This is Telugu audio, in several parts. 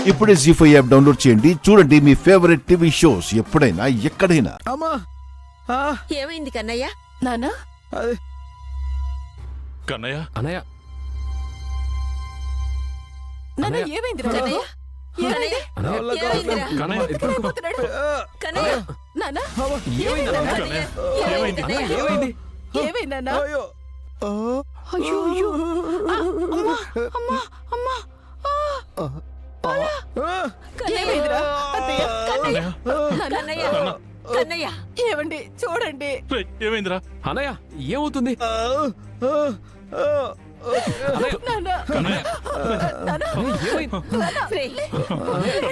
ఇప్పుడే జీ5 యాప్ డౌన్లోడ్ చేయండి. చూడండి మీ ఫేవరెట్ టీవీ షోస్ ఎప్పుడైనా ఎక్కడైనా. అమ్మా ఏమైంది కన్నయ్య? నానా అది కన్నయ్య అన్నయ్య నానా ఏమైంది కన్నయ్య కన్నయ్య అన్నయ్య ఏమైందిరా? కన్నయ్య ఎక్కడైపోతున్నాడు? కన్నయ్య నానా ఏమైంది అన్నయ్య? కన్నయ్య ఏమైంది? కన్నయ్య? ఏమైంది? ఏమైంది నానా? అయ్యో అయ్యో అయ్యో అమ్మా అమ్మా ఏమైందిరా? అత్తయ్య, కన్నయ్య నానా, కన్నయ్య కన్నయ్య ఏమండి చూడండి. రేయ్, ఏమైందిరా? అన్నయ్య ఏమవుతుంది? అన్నయ్య నానా కన్నయ్య నానా ఏమైంది? రేయ్,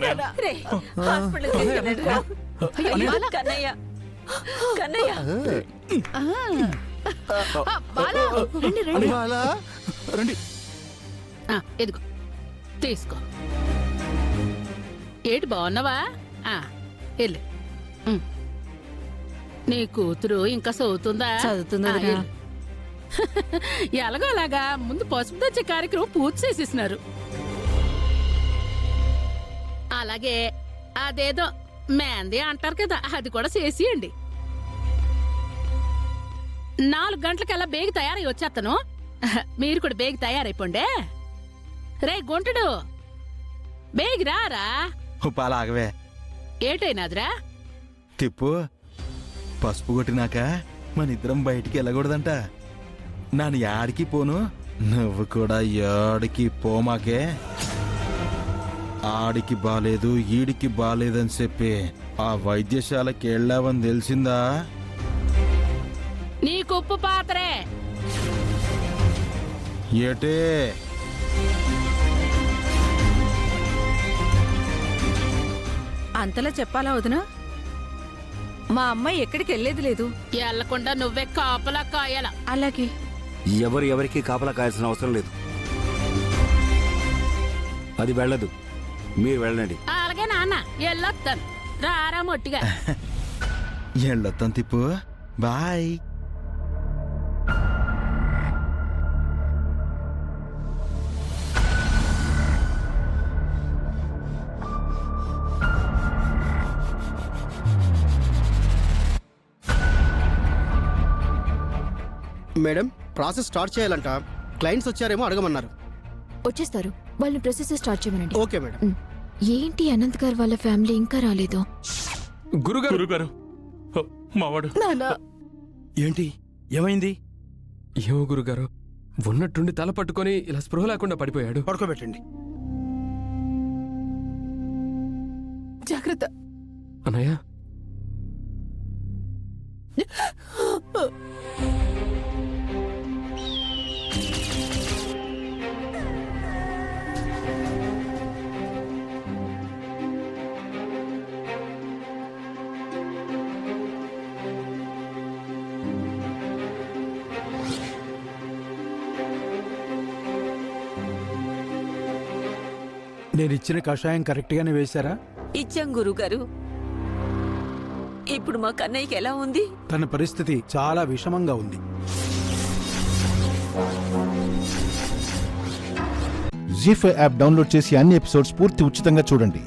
నానా. రేయ్, హాస్పిటల్కి తీసుకెళ్ళండి రా. అయ్యో, బాలా. కన్నయ్య కన్నయ్య బాలా, రండి రండి. రండి. ఇదిగో తీసుకో. ఏటి బాగున్నావా? వెళ్ళు. నీ కూతురు ఇంకా చదువుతుందా? చదువుతుంది ఆ, వదినా. వెళ్ళు. ఎలాగో అలాగా ముందు పసుపు తెచ్చే కార్యక్రమం పూర్తి చేసేసినారు. అలాగే అదేదో మేంది అంటారు కదా, అది కూడా చేసియండి. 4 గంటలకల్లా బేగి తయారై వచ్చేస్తాను. మీరు కూడా బేగి తయారైపోండే. రే గుంటడు, బేగి రారా. పాలాగవే ఏటైనాదిరా? తిప్పు. పసుపు కొట్టినాక మన ఇద్దరం బయటికి వెళ్ళకూడదంట. నాను యాడికి పోను, నువ్వు కూడా యాడికి పోమాకే. ఆడికి బాలేదు ఈడికి బాలేదని చెప్పి ఆ వైద్యశాలకి వెళ్ళావని తెలిసిందా? నీ కుప్పు పాత్రే. ఏటే అంతలా చెప్పాలా వదినా? మా అమ్మాయి ఎక్కడికి వెళ్ళేది లేదు. ఎల్లకుండా నువ్వే కాపలా కాయాల. అలాగే ఎవరికి కాపలా కాయాల్సిన అవసరం లేదు. అది వెళ్ళదు, మీరు వెళ్ళండి. అలాగే నాన్న ఎల్లొత్తాను. రారా మొట్టిగా. వెళ్ళొత్తాం తిప్పు. బాయ్. మేడం, ప్రాసెస్ స్టార్ట్ చేయాలంట. క్లయింట్స్ వచ్చారేమో అడగమన్నారు. వచ్చేస్తారు, వాళ్ళని ప్రాసెస్ స్టార్ట్ చేయమనండి. Okay madam. ఏంటి అనంత్ గారు వాళ్ళ ఫ్యామిలీ ఇంకా రాలేదు? గురుగారు గురుగారు, ఓ, మావాడు నానా ఏంటి ఏమైంది? ఏమో గురుగారు, ఉన్నట్టుండి తల పట్టుకొని ఇలా స్పృహ లేకుండా పడిపోయాడు. పడుకోబెట్టండి. జాగ్రత్త. అన్నయ్య నేనిచ్చిన కషాయం కరెక్ట్గానే వేశారా? ఇచ్చాం గురుగారు. ఇప్పుడు మా కన్నయ్యకి ఎలా ఉంది? తన పరిస్థితి చాలా విషమంగా ఉంది. జీ5 యాప్ డౌన్లోడ్ చేసి అన్ని ఎపిసోడ్స్ పూర్తి ఉచితంగా చూడండి.